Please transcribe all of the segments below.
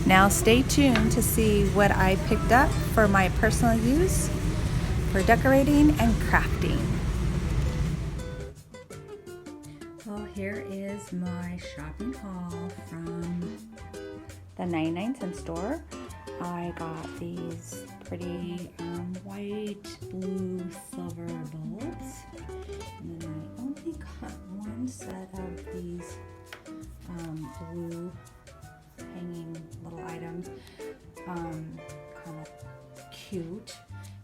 Now stay tuned to see what I picked up for my personal use for decorating and crafting. Well, here is my shopping haul from the 99-cent store. I got these pretty white, blue, silver bulbs. And then I only got one set of these blue hanging little items, kind of cute.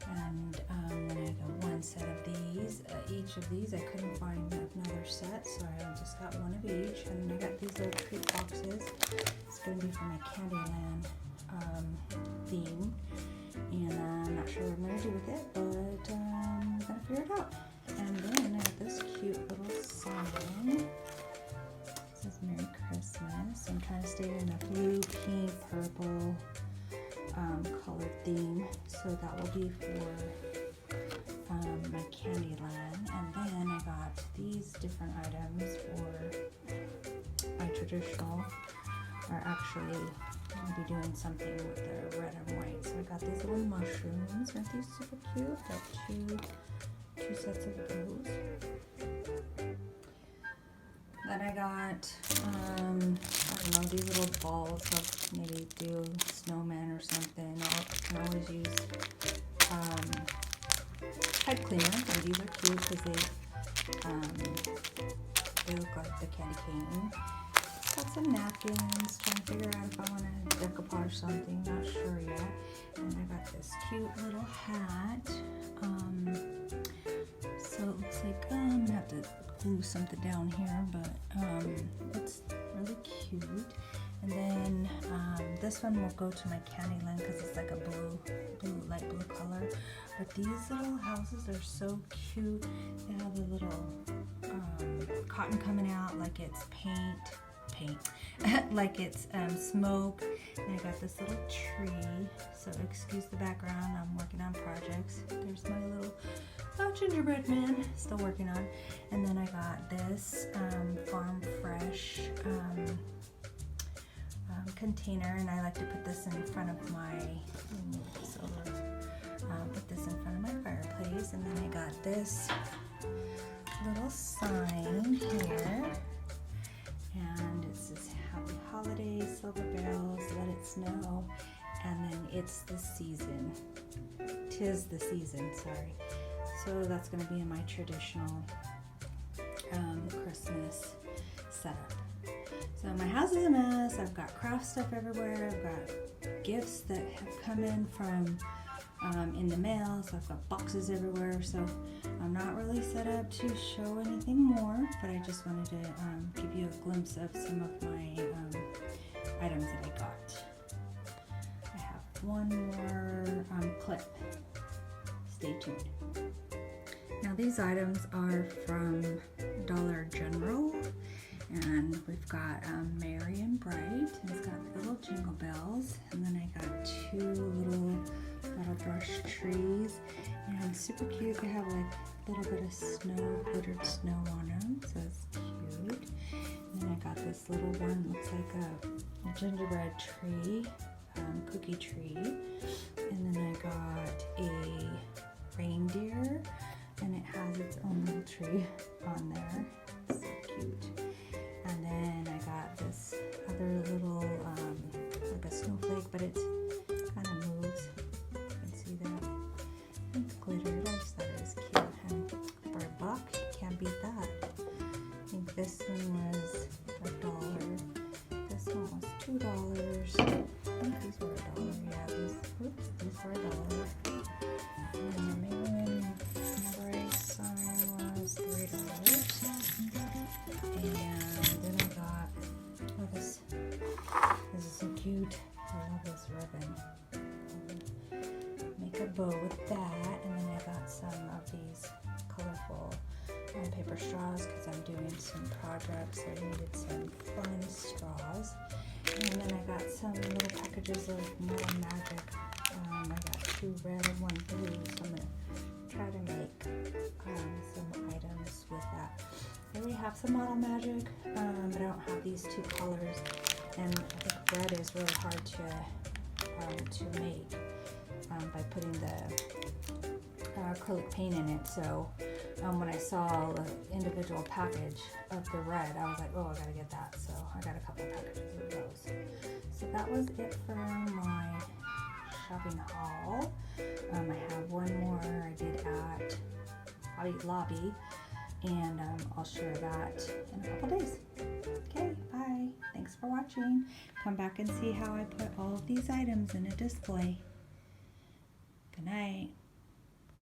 And then I got one set of these. Each of these, I couldn't find another set, so I just got one of each. And then I got these little treat boxes. It's going to be for my Candyland theme. And I'm not sure what I'm going to do with it, but I'm going to figure it out. And then I got this cute little sign. It says Merry Christmas. I'm trying to stay in a blue, pink, purple colored theme. So that will be for my Candyland. And then I got these different items for my traditional, or actually I'm going to be doing something with the red and white. So I got these little mushrooms. Aren't these super cute? Got two sets of those. Then I got, I don't know, these little balls of maybe do snowman or something. I can always use head cleaner, and these are cute because they look like the candy cane. Got some napkins, trying to figure out if I want to decoupage something, not sure yet. And I got this cute little hat. So it looks like I'm gonna have to glue something down here, but it's really cute. And then this one will go to my Candyland because it's like a light blue color. But these little houses are so cute. They have a little cotton coming out like it's paint, like it's smoke. And I got this little tree, so excuse the background, I'm working on projects. There's my little gingerbread man, still working on. And then I got this farm fresh container, and I like to put this in front of my, put this in front of my fireplace. And then I got this little sign here, and it says Happy Holidays, Silver Bells, Let It Snow, and then it's the season. 'Tis the season, sorry. So that's going to be in my traditional Christmas setup. So my house is a mess. I've got craft stuff everywhere. I've got gifts that have come in from in the mail. So I've got boxes everywhere. So I'm not really set up to show anything more, but I just wanted to give you a glimpse of some of my items that I got. I have one more clip. Stay tuned. Now these items are from Dollar General, and we've got Merry and Bright, and it's got little jingle bells, and then I got two little bottle brush trees, and super cute. They have like a little bit of snow, glittered snow on them, so it's cute. And then I got this little one, looks like a gingerbread tree, cookie tree, and then I got a reindeer, and it has its own little tree on there. So cute. And then I got this other little, like a snowflake, but it kind of moves. You can see that. It's glittered. I just thought it was cute. And for $1, you can't beat that. I think this one was $1. This one was $2. I think these were $1. Yeah, these were $1. And the Maryland Bright sign was $3. And then I got, oh, this is so cute. I love this ribbon. Make a bow with that. And then I got some of these colorful paper straws because I'm doing some projects. I needed some fun straws. And then I got some little packages of Model Magic. I got 2 red, 1 blue, so I'm going to try to make some items with that. I already have some Model Magic, but I don't have these 2 colors, and I think red is really hard to make by putting the acrylic paint in it. So when I saw the individual package of the red, I was like, oh, I gotta get that. So I got a couple packages of those. So that was it for my shopping haul. I have one more I did at Hobby Lobby, and I'll share that in a couple days. Okay, bye. Thanks for watching. Come back and see how I put all of these items in a display. Good night.